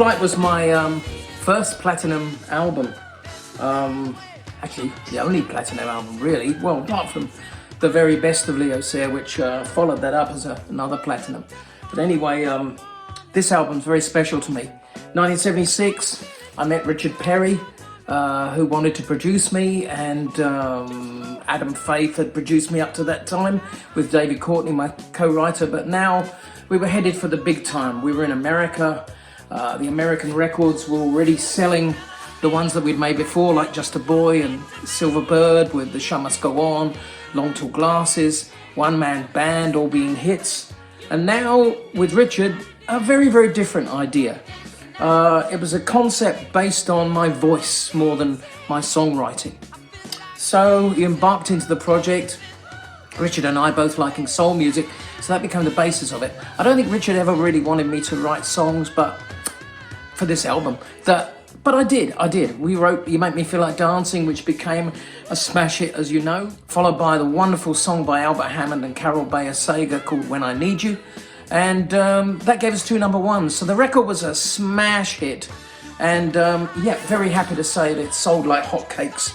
Moonlight was my first platinum album. Actually, the only platinum album, really. Well, apart from the very best of Leo Sayer, which followed that up as another platinum. But anyway, this album's very special to me. 1976, I met Richard Perry, who wanted to produce me, and Adam Faith had produced me up to that time with David Courtney, my co-writer. But now we were headed for the big time. We were in America. The American records were already selling the ones that we'd made before, like Just a Boy and Silver Bird with The Show Must Go On, Long Tall Glasses, One Man Band, all being hits. And now with Richard, a very, very different idea. It was a concept based on my voice more than my songwriting. So he embarked into the project, Richard and I both liking soul music, so that became the basis of it. I don't think Richard ever really wanted me to write songs, but for this album, but I did. We wrote You Make Me Feel Like Dancing, which became a smash hit, as you know, followed by the wonderful song by Albert Hammond and Carol Bayer Sager called When I Need You. And that gave us 2 number ones. So the record was a smash hit. And very happy to say that it sold like hotcakes.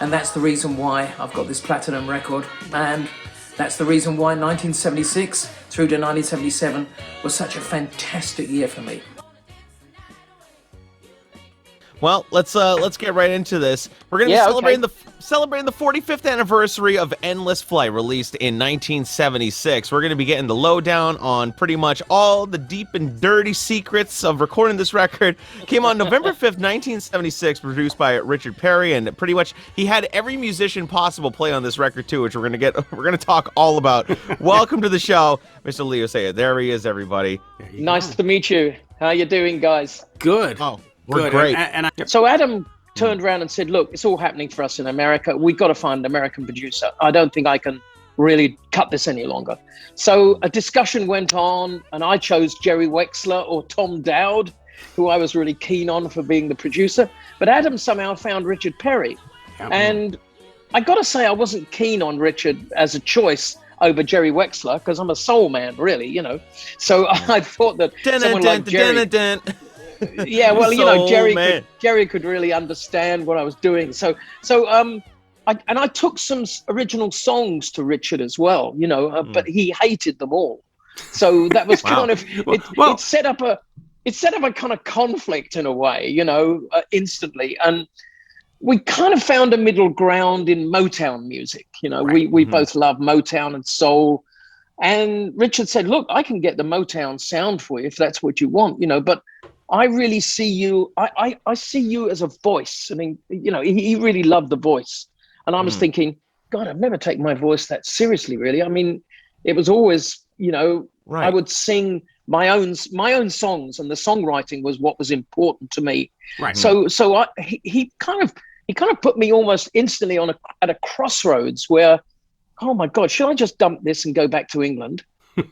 And that's the reason why I've got this platinum record. And that's the reason why 1976 through to 1977 was such a fantastic year for me. Well, let's get right into this. We're going to be celebrating the 45th anniversary of Endless Flight, released in 1976. We're going to be getting the lowdown on pretty much all the deep and dirty secrets of recording this record. Came on November 5th, 1976, produced by Richard Perry, and pretty much he had every musician possible play on this record too, which we're going to talk all about. Welcome to the show, Mr. Leo Sayer. There he is, everybody. Nice to meet you. How you doing, guys? Good. Oh. We're great. So Adam turned around and said, look, it's all happening for us in America. We've got to find an American producer. I don't think I can really cut this any longer. So a discussion went on, and I chose Jerry Wexler or Tom Dowd, who I was really keen on for being the producer. But Adam somehow found Richard Perry. Yeah. And I got to say, I wasn't keen on Richard as a choice over Jerry Wexler, because I'm a soul man, really, you know. So I thought that someone like Jerry... Yeah, well, you know, Jerry could really understand what I was doing. So I took some original songs to Richard as well, you know, but he hated them all. So that was kind of it set up a kind of conflict in a way, you know, instantly. And we kind of found a middle ground in Motown music. You know, we both love Motown and soul. And Richard said, look, I can get the Motown sound for you if that's what you want, you know, but I really see you, I see you as a voice. I mean, you know, he really loved the voice. And I was thinking, God, I've never taken my voice that seriously, really. I mean, it was always, you know, I would sing my own songs, and the songwriting was what was important to me. Right. So he kind of put me almost instantly at a crossroads where, oh my God, should I just dump this and go back to England,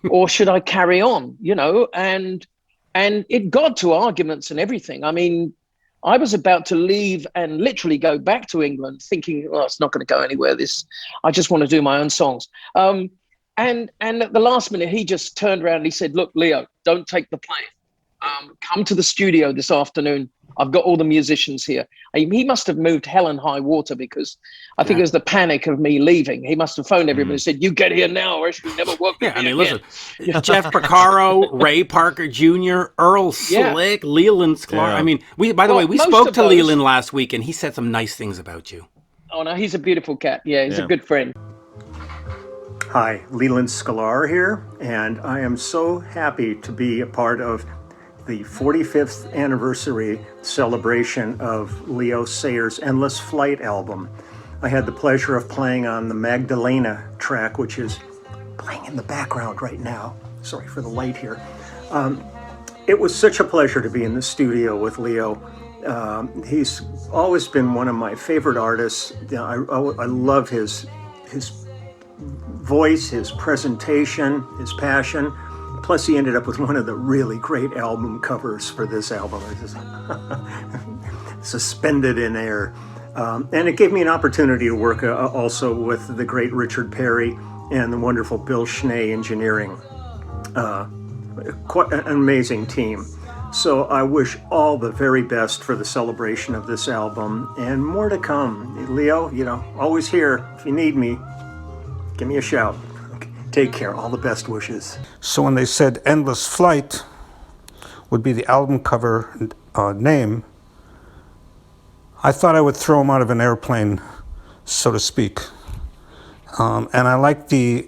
or should I carry on? You know, and it got to arguments and everything. I mean, I was about to leave and literally go back to England thinking, well, it's not going to go anywhere. I just want to do my own songs. And at the last minute, he just turned around and he said, look, Leo, don't take the plane. Come to the studio this afternoon. I've got all the musicians here. He must have moved hell and high water, because I think it was the panic of me leaving. He must have phoned everybody and said, you get here now or else you never work with me again. Listen, Jeff Porcaro, Ray Parker Jr., Earl Slick, Leland Sklar. Yeah. I mean, we spoke to Leland last week, and he said some nice things about you. Oh, no, he's a beautiful cat. Yeah, he's a good friend. Hi, Leland Sklar here, and I am so happy to be a part of the 45th anniversary celebration of Leo Sayer's Endless Flight album. I had the pleasure of playing on the Magdalena track, which is playing in the background right now. Sorry for the light here. It was such a pleasure to be in the studio with Leo. He's always been one of my favorite artists. I love his voice, his presentation, his passion. Plus, he ended up with one of the really great album covers for this album. It's just suspended in air. And it gave me an opportunity to work also with the great Richard Perry and the wonderful Bill Schnee engineering. Quite an amazing team. So I wish all the very best for the celebration of this album, and more to come. Leo, always here. If you need me, give me a shout. Take care. All the best wishes. So when they said Endless Flight would be the album cover name, I thought I would throw them out of an airplane, so to speak. And I like the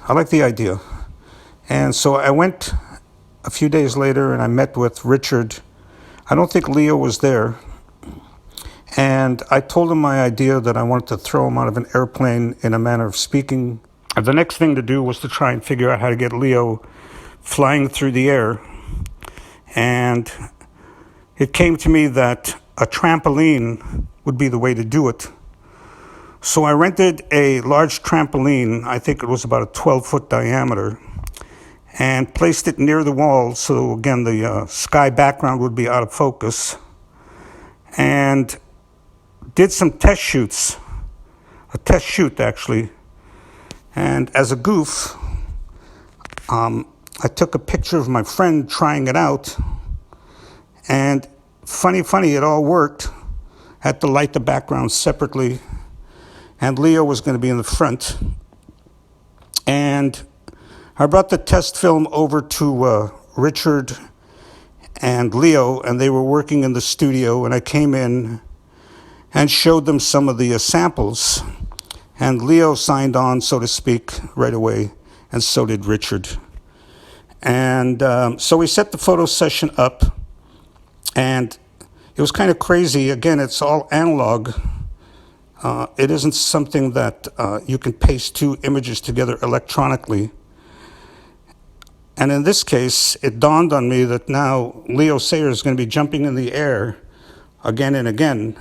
idea. And so I went a few days later and I met with Richard. I don't think Leo was there. And I told him my idea that I wanted to throw him out of an airplane, in a manner of speaking. And the next thing to do was to try and figure out how to get Leo flying through the air. And it came to me that a trampoline would be the way to do it. So I rented a large trampoline, I think it was about a 12-foot diameter, and placed it near the wall so, again, the sky background would be out of focus. And did some test shoots, a test shoot actually. And as a goof, I took a picture of my friend trying it out. And funny, it all worked. Had to light the background separately. And Leo was going to be in the front. And I brought the test film over to Richard and Leo, and they were working in the studio, and I came in and showed them some of the samples. And Leo signed on, so to speak, right away, and so did Richard. And so we set the photo session up, and it was kind of crazy. Again, it's all analog. It isn't something that you can paste two images together electronically. And in this case, it dawned on me that now Leo Sayer is going to be jumping in the air again and again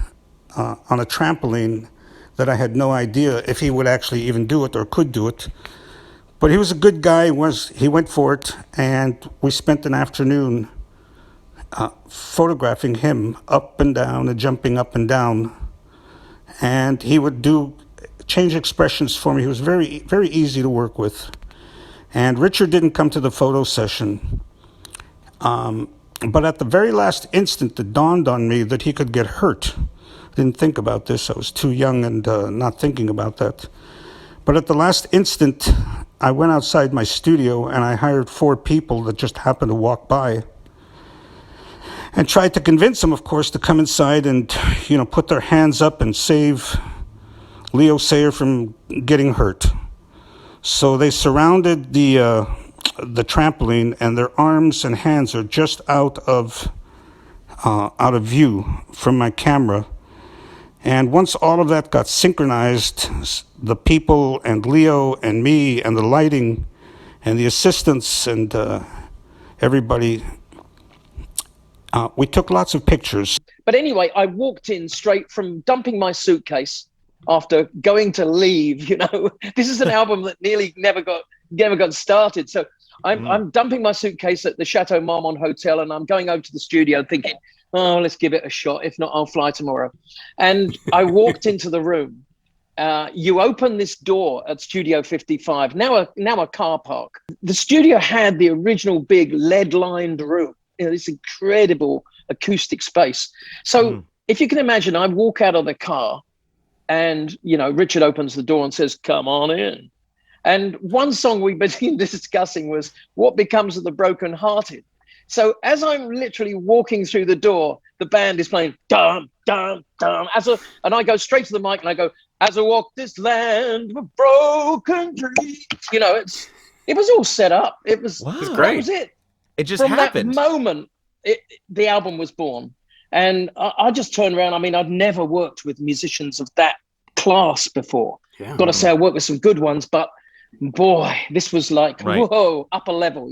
on a trampoline that I had no idea if he would actually even do it or could do it. But he was a good guy. He went for it, and we spent an afternoon photographing him up and down and jumping up and down. And he would change expressions for me. He was very, very easy to work with. And Richard didn't come to the photo session. But at the very last instant, it dawned on me that he could get hurt. I didn't think about this. I was too young and not thinking about that. But at the last instant, I went outside my studio and I hired 4 people that just happened to walk by and tried to convince them, of course, to come inside and, put their hands up and save Leo Sayer from getting hurt. So they surrounded the trampoline, and their arms and hands are just out of view from my camera. And once all of that got synchronized, the people and Leo and me and the lighting and the assistants and everybody, we took lots of pictures. But anyway, I walked in straight from dumping my suitcase after going to leave. This is an album that nearly never got started. So I'm dumping my suitcase at the Chateau Marmont Hotel, and I'm going over to the studio thinking, oh, let's give it a shot. If not, I'll fly tomorrow. And I walked into the room. You open this door at Studio 55, now a car park. The studio had the original big lead-lined room, this incredible acoustic space. So if you can imagine, I walk out of the car and, Richard opens the door and says, come on in. And one song we've been discussing was What Becomes of the Broken Hearted. So as I'm literally walking through the door, the band is playing dum, dum, dum. And I go straight to the mic and I go, as I walk this land of broken dreams. It was all set up. It was great. That was it. It just happened. From that moment, the album was born. And I just turned around. I mean, I'd never worked with musicians of that class before. Yeah. Got to say, I worked with some good ones, but boy, this was like, whoa, upper level,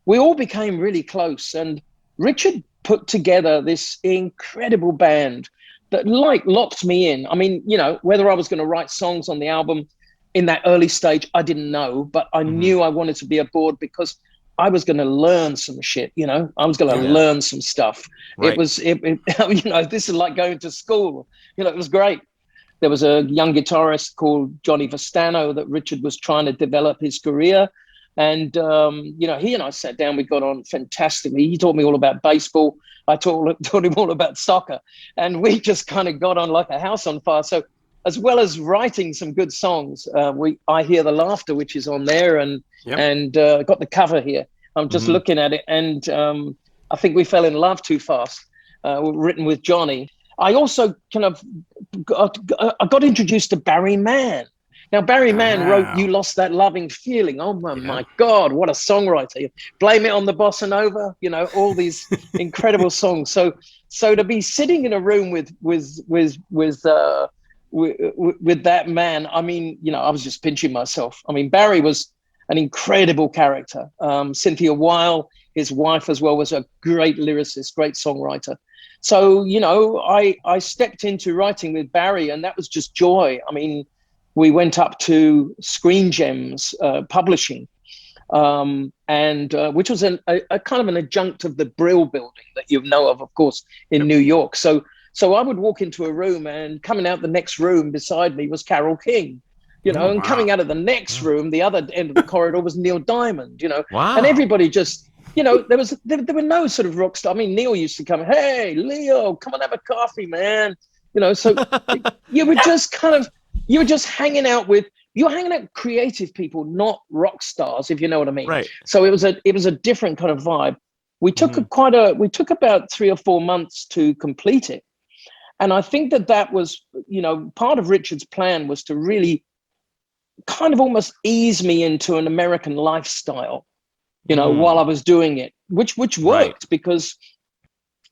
We all became really close, and Richard put together this incredible band that locked me in. I mean, whether I was going to write songs on the album in that early stage, I didn't know, but I knew I wanted to be aboard because I was going to learn some shit, I was going to learn some stuff. Right. This is like going to school, it was great. There was a young guitarist called Johnny Vastano that Richard was trying to develop his career. And, he and I sat down, we got on fantastically. He taught me all about baseball. I taught him all about soccer. And we just kind of got on like a house on fire. So as well as writing some good songs, I Hear the Laughter, which is on there, and got the cover here. I'm just looking at it. And I think We Fell in Love Too Fast, written with Johnny. I also kind of got introduced to Barry Mann. Now, Barry Mann wrote You Lost That Loving Feeling. Oh, my God, what a songwriter. Blame It on the Bossa Nova, all these incredible songs. So to be sitting in a room with that man, I mean, I was just pinching myself. I mean, Barry was an incredible character. Cynthia Weil, his wife as well, was a great lyricist, great songwriter. So, I stepped into writing with Barry, and that was just joy. I mean, we went up to Screen Gems Publishing, which was a kind of an adjunct of the Brill Building that you know of course, in New York. So I would walk into a room, and coming out the next room beside me was Carole King, and coming out of the next room, the other end of the corridor was Neil Diamond, and everybody just, there were no sort of rock star. I mean, Neil used to come, hey, Leo, come and have a coffee, man. So you were just kind of, you were hanging out with creative people, not rock stars, if you know what I mean. Right. So it was a different kind of vibe. We took we took about 3 or 4 months to complete it. And I think that was, part of Richard's plan was to really kind of almost ease me into an American lifestyle, while I was doing it, which worked because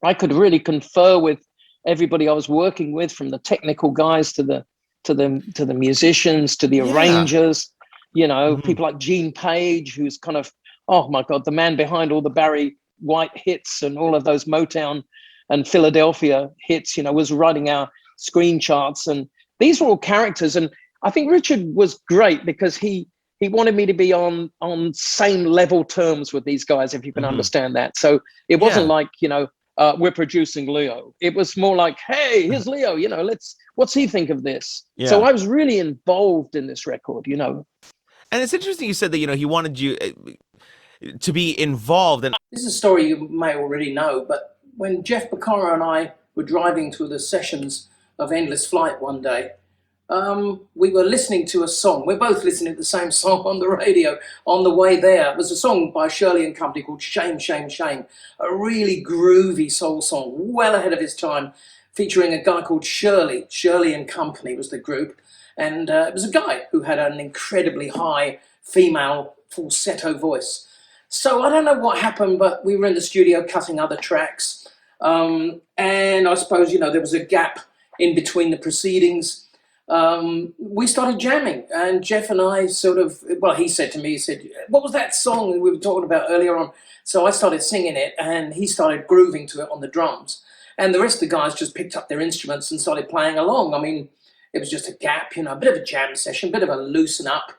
I could really confer with everybody I was working with, from the technical guys to the musicians, to the arrangers, people like Gene Page, who's kind of, oh my God, the man behind all the Barry White hits and all of those Motown and Philadelphia hits, was writing our screen charts. And these were all characters. And I think Richard was great because he wanted me to be on same level terms with these guys, if you can understand that. So it wasn't like, we're producing Leo. It was more like, hey, here's Leo, what's he think of this? Yeah. So I was really involved in this record, And it's interesting you said that, he wanted you to be involved. And this is a story you may already know, but when Jeff Porcaro and I were driving to the sessions of Endless Flight one day, we were listening to a song. We're both listening to the same song on the radio on the way there. It was a song by Shirley and Company called Shame, Shame, Shame. A really groovy soul song, well ahead of its time, featuring a guy called Shirley. Shirley and Company was the group. And it was a guy who had an incredibly high female falsetto voice. So I don't know what happened, but we were in the studio cutting other tracks. And I suppose, there was a gap in between the proceedings. We started jamming, and Jeff and I he said to me, what was that song we were talking about earlier on? So I started singing it, and he started grooving to it on the drums. And the rest of the guys just picked up their instruments and started playing along. I mean, it was just a gap, a bit of a jam session, a bit of a loosen up,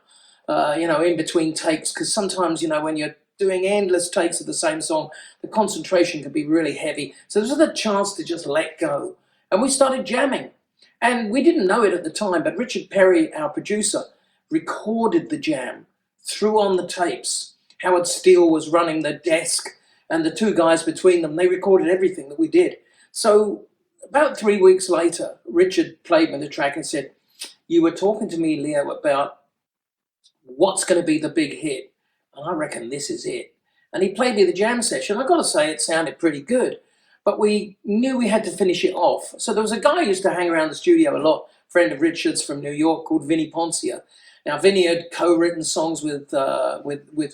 in between takes. Because sometimes, when you're doing endless takes of the same song, the concentration can be really heavy. So this was a chance to just let go. And we started jamming. And we didn't know it at the time, but Richard Perry, our producer, recorded the jam, threw on the tapes. Howard Steele was running the desk, and the two guys between them, they recorded everything that we did. So about 3 weeks later, Richard played me the track and said, you were talking to me, Leo, about what's going to be the big hit. And I reckon this is it. And he played me the jam session. I've got to say, it sounded pretty good. But we knew we had to finish it off. So there was a guy who used to hang around the studio a lot, friend of Richard's from New York, called Vinnie Poncia. Now, Vinnie had co-written songs with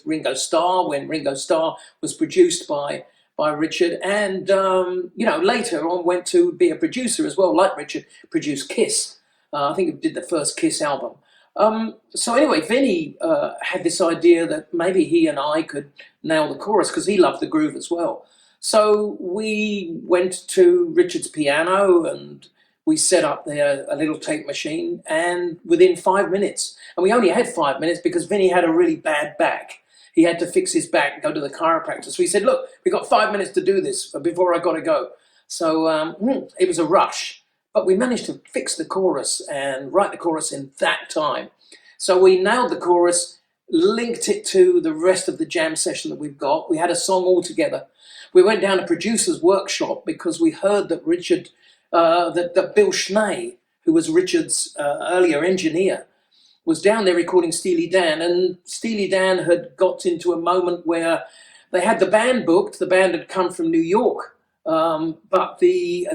Ringo Starr when Ringo Starr was produced by Richard. And, later on went to be a producer as well, like Richard, produced Kiss. I think he did the first Kiss album. So anyway, Vinnie had this idea that maybe he and I could nail the chorus because he loved the groove as well. So we went to Richard's piano and we set up there a little tape machine, and within 5 minutes, and we only had 5 minutes because Vinnie had a really bad back. He had to fix his back, go to the chiropractor. So he said, look, we've got 5 minutes to do this before I got to go. So it was a rush, but we managed to fix the chorus and write the chorus in that time. So we nailed the chorus. linked it to the rest of the jam session that we've got. We had a song all together. We went down to producer's workshop because we heard that that Bill Schnee, who was Richard's earlier engineer, was down there recording Steely Dan, and Steely Dan had got into a moment where they had the band booked. The band had come from New York, but the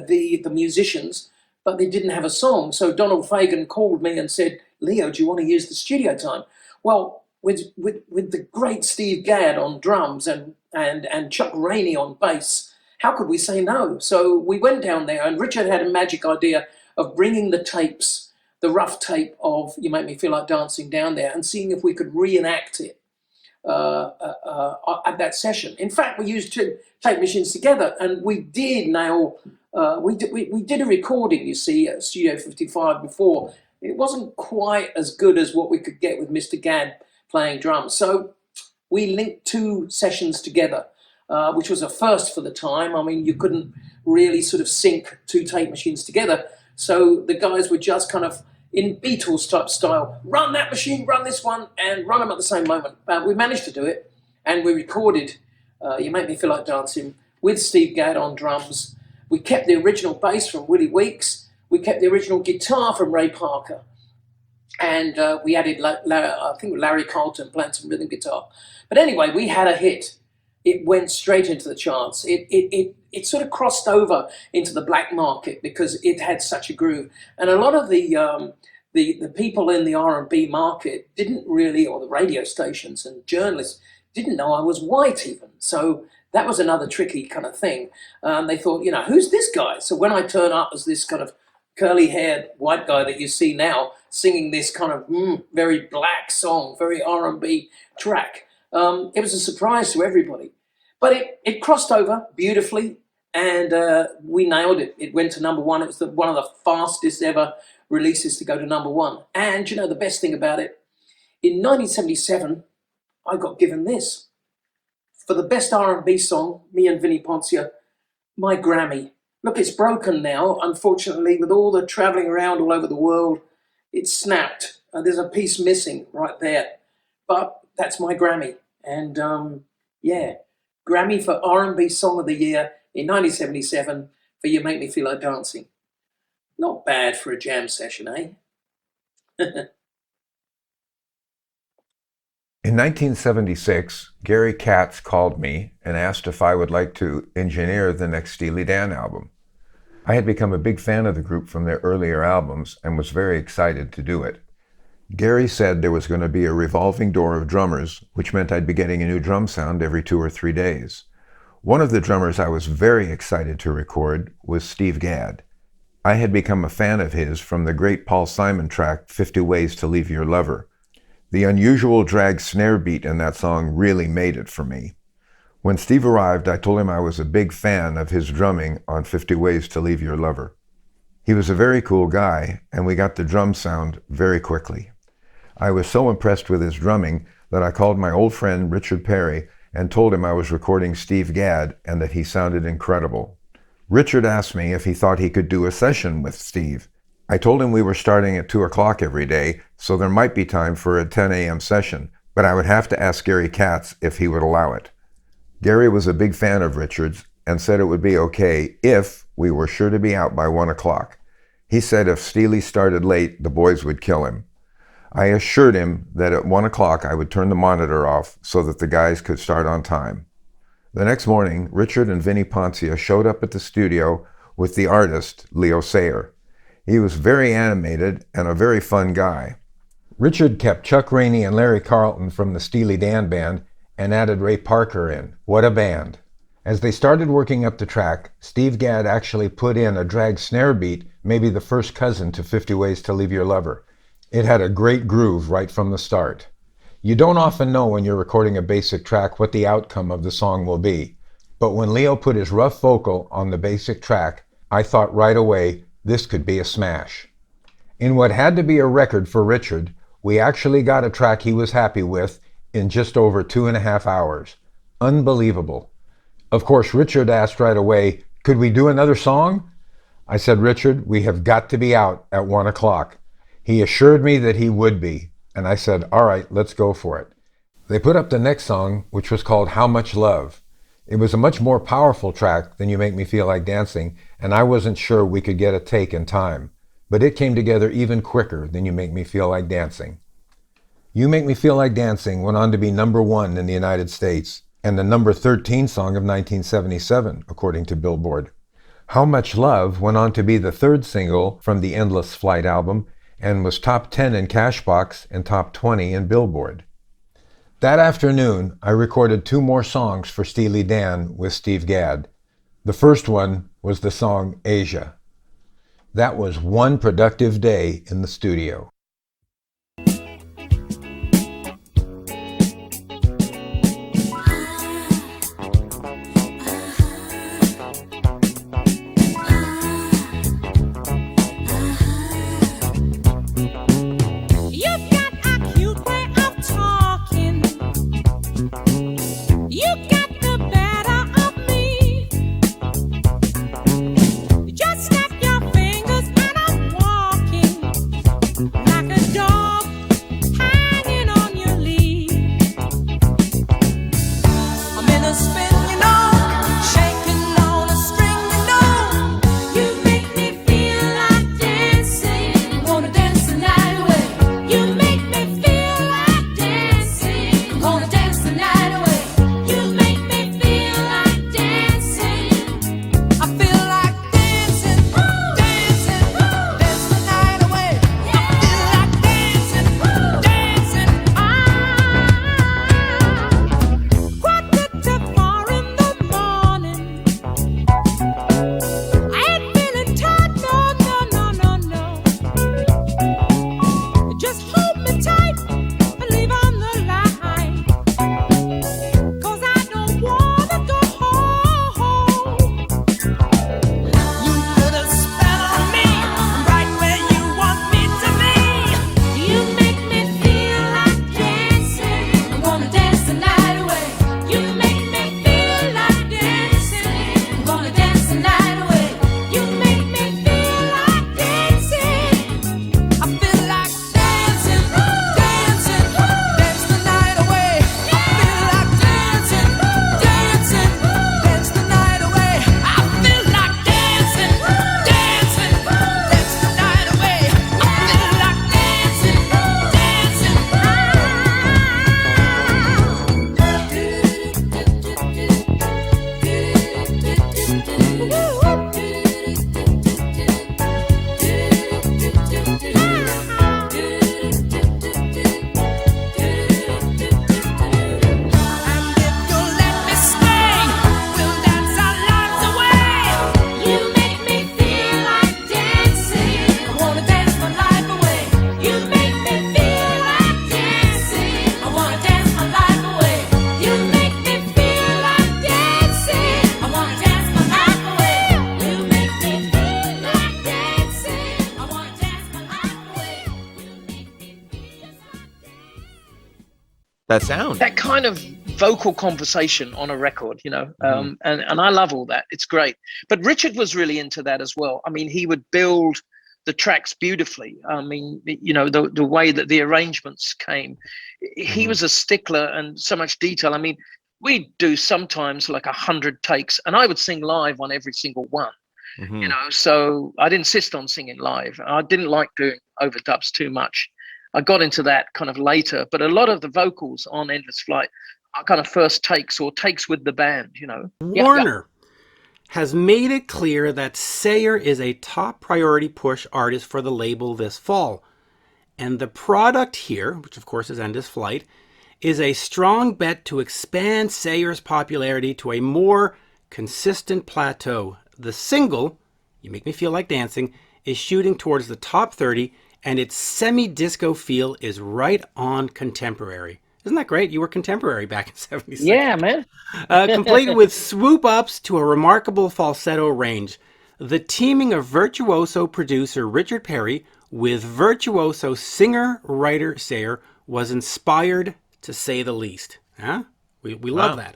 musicians, but they didn't have a song. So Donald Fagen called me and said, "Leo, do you want to use the studio time?" Well, with the great Steve Gadd on drums and Chuck Rainey on bass, how could we say no? So we went down there, and Richard had a magic idea of bringing the tapes, the rough tape of You Make Me Feel Like Dancing down there, and seeing if we could reenact it at that session. In fact, we used two tape machines together, and we did nail. We did a recording, you see, at Studio 55 before. It wasn't quite as good as what we could get with Mr. Gadd playing drums. So we linked two sessions together, which was a first for the time. I mean, you couldn't really sort of sync two tape machines together. So the guys were just kind of in Beatles type style, run that machine, run this one, and run them at the same moment. But we managed to do it, and we recorded You Make Me Feel Like Dancing with Steve Gadd on drums. We kept the original bass from Willie Weeks. We kept the original guitar from Ray Parker. And we added, I think, Larry Carlton playing some rhythm guitar. But anyway, we had a hit. It went straight into the charts. It sort of crossed over into the black market because it had such a groove. And a lot of the people in the R&B market didn't really, or the radio stations and journalists, didn't know I was white even. So that was another tricky kind of thing. They thought, who's this guy? So when I turn up as this kind of curly-haired white guy that you see now singing this kind of very black song, very R&B track, it was a surprise to everybody. But it crossed over beautifully, and we nailed it. It went to number one. It was one of the fastest ever releases to go to number one. And the best thing about it, in 1977, I got given this. For the best R&B song, me and Vinnie Poncia, my Grammy. Look, it's broken now, unfortunately, with all the traveling around all over the world. It's snapped. There's a piece missing right there. But that's my Grammy. And Grammy for R&B Song of the Year in 1977 for You Make Me Feel Like Dancing. Not bad for a jam session, eh? In 1976, Gary Katz called me and asked if I would like to engineer the next Steely Dan album. I had become a big fan of the group from their earlier albums and was very excited to do it. Gary said there was going to be a revolving door of drummers, which meant I'd be getting a new drum sound every 2 or 3 days. One of the drummers I was very excited to record was Steve Gadd. I had become a fan of his from the great Paul Simon track, 50 Ways to Leave Your Lover. The unusual drag snare beat in that song really made it for me. When Steve arrived, I told him I was a big fan of his drumming on 50 Ways to Leave Your Lover. He was a very cool guy, and we got the drum sound very quickly. I was so impressed with his drumming that I called my old friend Richard Perry and told him I was recording Steve Gadd and that he sounded incredible. Richard asked me if he thought he could do a session with Steve. I told him we were starting at 2 o'clock every day, so there might be time for a 10 a.m. session, but I would have to ask Gary Katz if he would allow it. Gary was a big fan of Richard's and said it would be okay if we were sure to be out by 1 o'clock. He said if Steely started late, the boys would kill him. I assured him that at 1 o'clock I would turn the monitor off so that the guys could start on time. The next morning, Richard and Vinnie Poncia showed up at the studio with the artist, Leo Sayer. He was very animated and a very fun guy. Richard kept Chuck Rainey and Larry Carlton from the Steely Dan band and added Ray Parker in. What a band. As they started working up the track, Steve Gadd actually put in a drag snare beat, maybe the first cousin to 50 Ways to Leave Your Lover. It had a great groove right from the start. You don't often know when you're recording a basic track what the outcome of the song will be. But when Leo put his rough vocal on the basic track, I thought right away this could be a smash. In what had to be a record for Richard, we actually got a track he was happy with in just over 2.5 hours. Unbelievable. Of course, Richard asked right away, could we do another song? I said, Richard, we have got to be out at 1 o'clock. He assured me that he would be, and I said, all right, let's go for it. They put up the next song, which was called How Much Love. It was a much more powerful track than You Make Me Feel Like Dancing, and I wasn't sure we could get a take in time. But it came together even quicker than You Make Me Feel Like Dancing. You Make Me Feel Like Dancing went on to be #1 in the United States, and the #13 song of 1977, according to Billboard. How Much Love went on to be the 3rd single from the Endless Flight album, and was top 10 in Cashbox and top 20 in Billboard. That afternoon, I recorded 2 more songs for Steely Dan with Steve Gadd. The first one was the song Asia. That was one productive day in the studio. That sound. That kind of vocal conversation on a record, you know, and I love all that. It's great. But Richard was really into that as well. I mean, he would build the tracks beautifully. I mean, you know, the way that the arrangements came, he was a stickler and so much detail. I mean, we'd do sometimes like 100 takes and I would sing live on every single one, you know, so I'd insist on singing live. I didn't like doing overdubs too much. I got into that kind of later, but a lot of the vocals on Endless Flight are kind of first takes or takes with the band, you know. Warner has made it clear that Sayer is a top priority push artist for the label this fall. And the product here, which of course is Endless Flight, is a strong bet to expand Sayer's popularity to a more consistent plateau. The single, You Make Me Feel Like Dancing, is shooting towards the top 30, and its semi-disco feel is right on contemporary. Isn't that great? You were contemporary back in 76. Yeah, man. Complete with swoop-ups to a remarkable falsetto range. The teaming of virtuoso producer Richard Perry with virtuoso singer-writer Sayer was inspired, to say the least. Huh? We love that.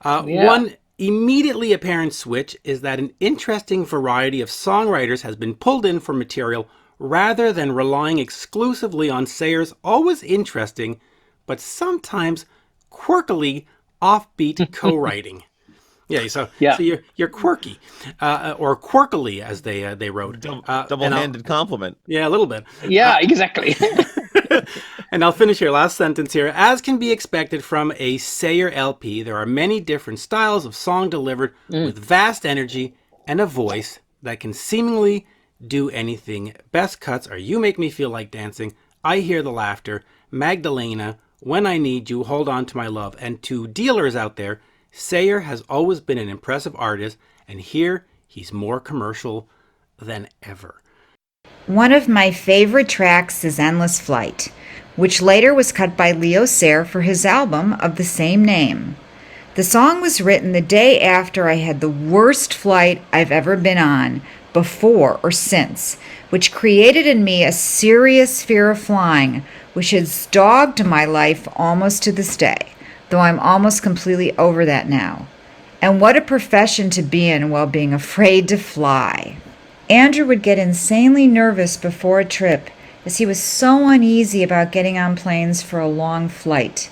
One immediately apparent switch is that an interesting variety of songwriters has been pulled in for material rather than relying exclusively on Sayer's always interesting, but sometimes quirkily offbeat co-writing. So you're quirky, or quirkily, as they wrote. Double-handed compliment. Yeah, a little bit. Yeah, exactly. And I'll finish here. Last sentence here. As can be expected from a Sayer LP, there are many different styles of song delivered with vast energy and a voice that can seemingly do anything. Best cuts are You Make Me Feel Like Dancing, I Hear the Laughter, Magdalena, When I Need You, Hold On to My Love. And to dealers out there, Sayer has always been an impressive artist, and here he's more commercial than ever. One of my favorite tracks is Endless Flight, which later was cut by Leo Sayer for his album of the same name. The song was written the day after I had the worst flight I've ever been on, before or since, which created in me a serious fear of flying, which has dogged my life almost to this day, though I'm almost completely over that now. And what a profession to be in while being afraid to fly. Andrew would get insanely nervous before a trip, as he was so uneasy about getting on planes for a long flight.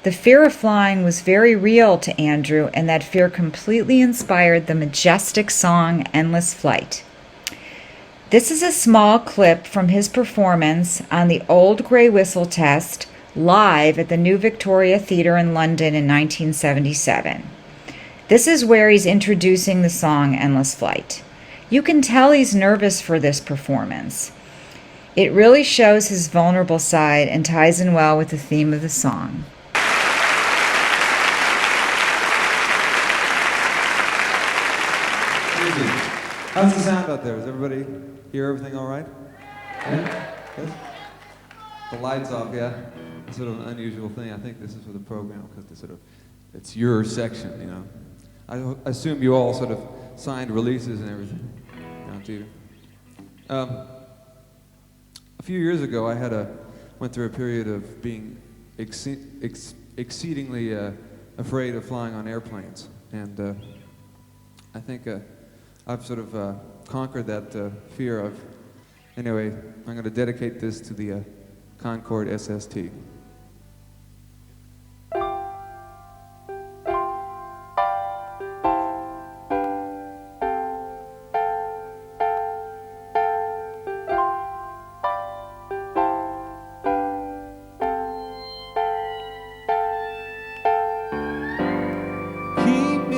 The fear of flying was very real to Andrew, and that fear completely inspired the majestic song Endless Flight. This is a small clip from his performance on the Old Grey Whistle Test live at the New Victoria Theatre in London in 1977. This is where he's introducing the song Endless Flight. You can tell he's nervous for this performance. It really shows his vulnerable side and ties in well with the theme of the song. How's the sound out there? Does everybody hear everything all right? Yeah? Yes? The lights off, yeah? It's sort of an unusual thing. I think this is for the program because it's your section, you know. I assume you all sort of signed releases and everything. A few years ago, I went through a period of being exceedingly afraid of flying on airplanes, and I think I've sort of conquered that fear of. Anyway, I'm going to dedicate this to the Concorde SST.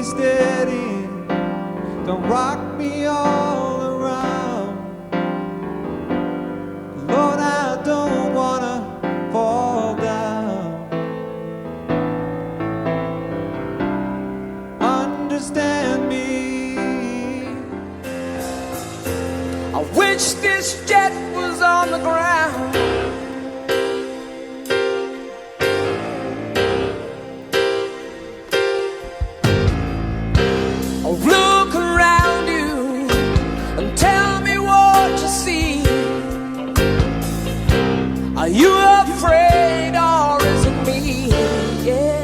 Steady, don't rock me all around. Lord, I don't wanna fall down. Understand me. I wish this jet was on the ground. Look around you and tell me what you see. Are you afraid or is it me? Yeah.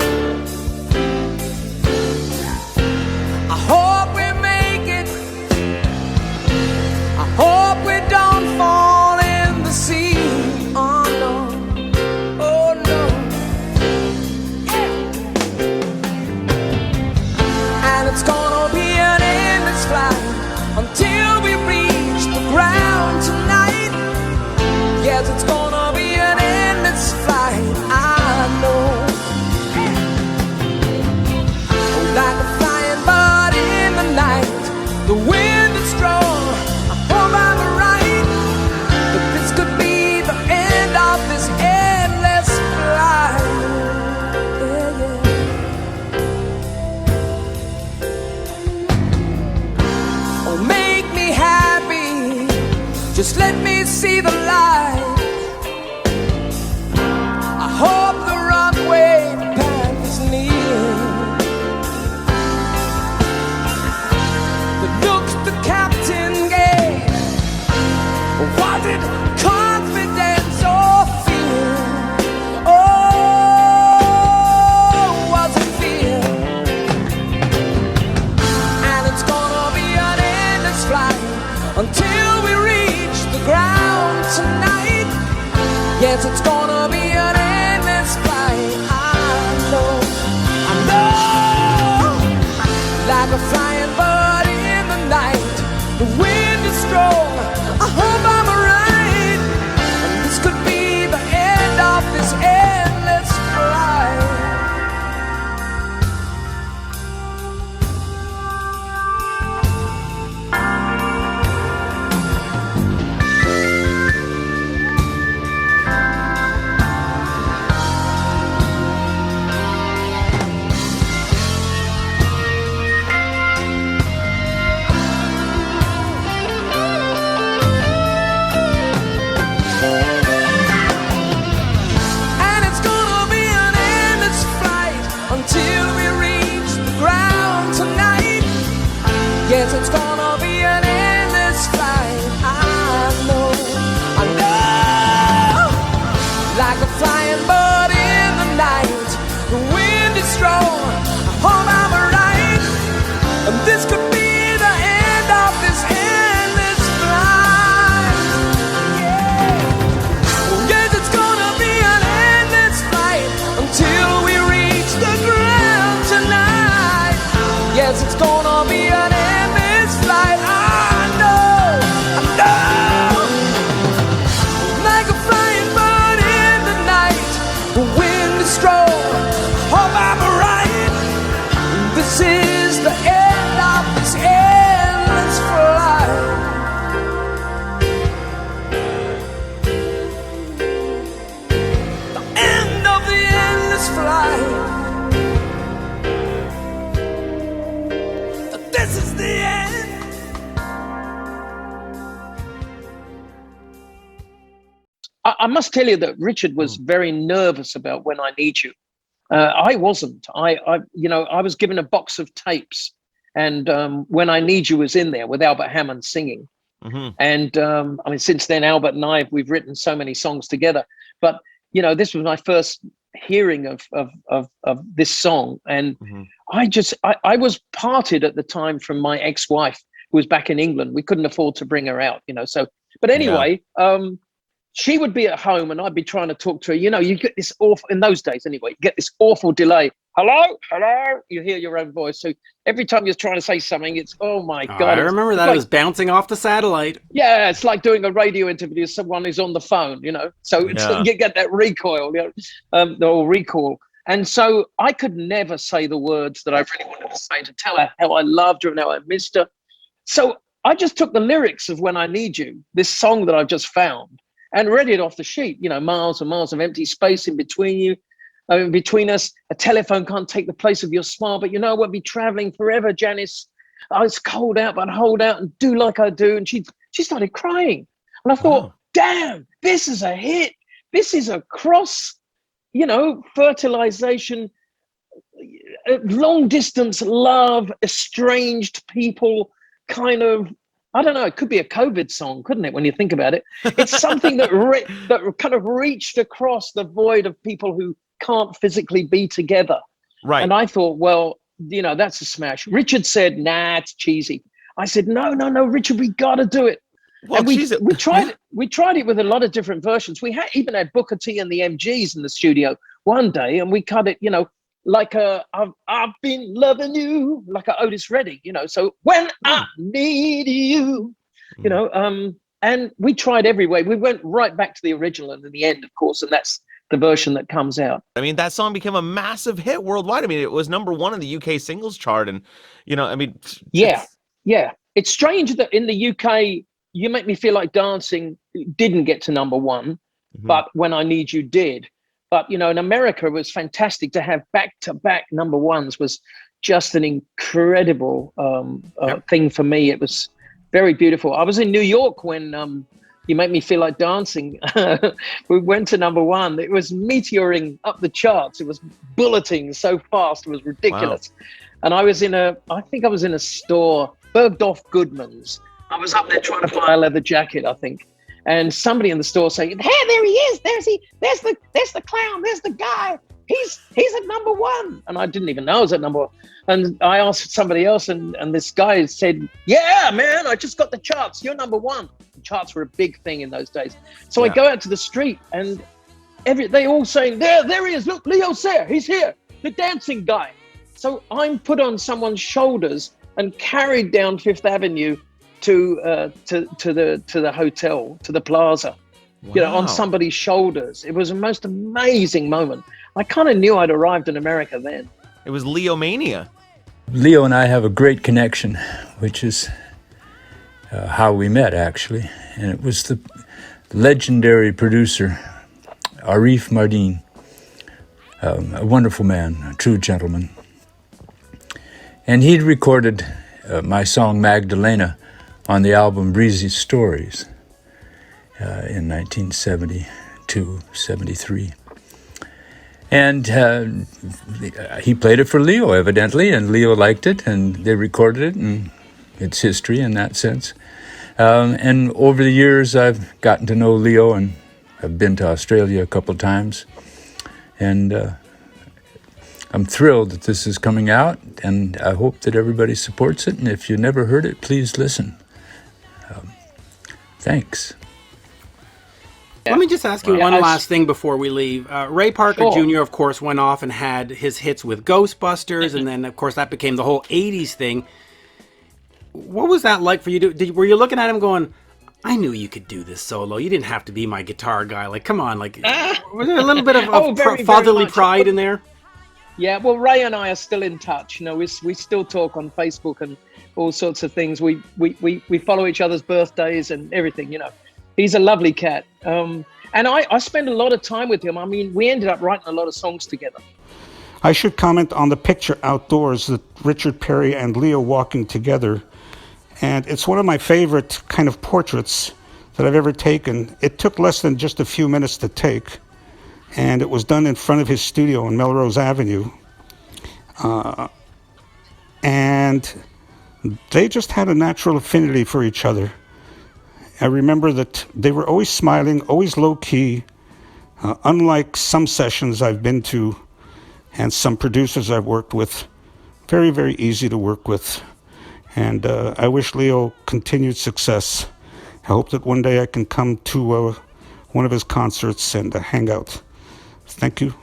I hope we make it. I hope we don't fall in the sea. Oh no, oh no. And it's gonna be an endless flight until we reach the ground tonight. Yes, it's gonna be an endless flight, I know. Oh, like a flying bird in the night, the wind is strong, I hope I'm right, but this could be the end of this endless flight. Yeah, yeah. Oh, make me happy, just let me see the light. I hope the runway path is near. The look the captain gave, was it confidence or fear? Oh, was it fear? And it's gonna be an endless flight until we reach the ground tonight. Yes, it's gonna be an endless flight, I know. And it's gonna be an endless flight until we reach the ground tonight. Yes, it's gonna be an endless flight. I know, like a flying bird in the night. The wind is strong, I hope I'm right. And this could be the end of this endless flight. Yeah. Oh, yes, it's gonna be an endless flight until we reach the ground tonight. Yes, it's gonna be an endless flight. I know, like a flying bird in the night. The wind is strong, hope I'm right. This is the end of this endless flight. The end of the endless flight. This is the end. I must tell you that Richard was very nervous about When I Need You. I wasn't. I was given a box of tapes, and When I Need You was in there with Albert Hammond singing. Mm-hmm. And I mean, since then, Albert and we've written so many songs together. But this was my first hearing of this song, and I was parted at the time from my ex-wife, who was back in England. We couldn't afford to bring her out, So, but anyway. She would be at home and I'd be trying to talk to her. You get this awful, in those days anyway, you get this awful delay. Hello? You hear your own voice. So every time you're trying to say something, it's, oh my God. I remember that. It was bouncing off the satellite. Yeah, it's like doing a radio interview with someone who's on the phone, So it's, you get that recoil, or recall. And so I could never say the words that I really wanted to say to tell her how I loved her and how I missed her. So I just took the lyrics of When I Need You, this song that I've just found, and read it off the sheet. Miles and miles of empty space in between you, between us. A telephone can't take the place of your smile, but we'll be traveling forever, Janice. Oh, it's cold out, but hold out and do like I do. And she started crying. And I thought, damn, this is a hit. This is a cross, fertilization, long distance love, estranged people kind of, I don't know, it could be a COVID song, couldn't it, when you think about it? It's something that that kind of reached across the void of people who can't physically be together. Right. And I thought, well, that's a smash. Richard said, nah, it's cheesy. I said, no, Richard, we got to do it. Well, and we tried it. We tried it with a lot of different versions. We even had Booker T and the MGs in the studio one day, and we cut it, like I've been loving you, like a Otis Redding, so when I need you, and we tried every way. We went right back to the original and in the end, of course, and that's the version that comes out. I mean, that song became a massive hit worldwide. I mean, it was #1 in the UK singles chart, and yeah. It's strange that in the UK, You Make Me Feel Like Dancing didn't get to #1, but When I Need You did. But, in America, it was fantastic to have back-to-back #1s was just an incredible thing for me. It was very beautiful. I was in New York when You Make Me Feel Like Dancing. We went to #1. It was meteoring up the charts. It was bulleting so fast. It was ridiculous. Wow. And I think I was in a store, Bergdorf Goodman's. I was up there trying to buy a leather jacket, I think. And somebody in the store saying, "Hey, there he is! There's the clown! There's the guy! He's at #1!" And I didn't even know I was at #1. And I asked somebody else, and this guy said, "Yeah, man, I just got the charts. You're #1." The charts were a big thing in those days. So I go out to the street, and they all saying, "There he is! Look, Leo Sayer, he's here, the dancing guy." So I'm put on someone's shoulders and carried down Fifth Avenue to the hotel, to the plaza, on somebody's shoulders. It was a most amazing moment. I kind of knew I'd arrived in America then. It was Leo-mania. Leo and I have a great connection, which is how we met, actually. And it was the legendary producer, Arif Mardin, a wonderful man, a true gentleman. And he'd recorded my song Magdalena on the album Breezy Stories. in 1972, 73. And he played it for Leo, evidently, and Leo liked it, and they recorded it, and it's history in that sense. And over the years, I've gotten to know Leo, and I've been to Australia a couple times. And I'm thrilled that this is coming out, and I hope that everybody supports it. And if you never heard it, please listen. Thanks. Let me just ask you one last thing before we leave. Ray Parker Jr., of course, went off and had his hits with Ghostbusters, and then, of course, that became the whole 80s thing. What was that like for you? Were you looking at him going, I knew you could do this solo. You didn't have to be my guitar guy. Like, come on. Like, was there a little bit of fatherly pride in there? Yeah, well, Ray and I are still in touch. You know, we still talk on Facebook and all sorts of things. We follow each other's birthdays and everything, you know. He's a lovely cat. And I spend a lot of time with him. I mean, we ended up writing a lot of songs together. I should comment on the picture outdoors that Richard Perry and Leo walking together. And it's one of my favorite kind of portraits that I've ever taken. It took less than just a few minutes to take. And it was done in front of his studio on Melrose Avenue. And they just had a natural affinity for each other. I remember that they were always smiling, always low-key, unlike some sessions I've been to and some producers I've worked with. Very, very easy to work with. And I wish Leo continued success. I hope that one day I can come to one of his concerts and hang out. Thank you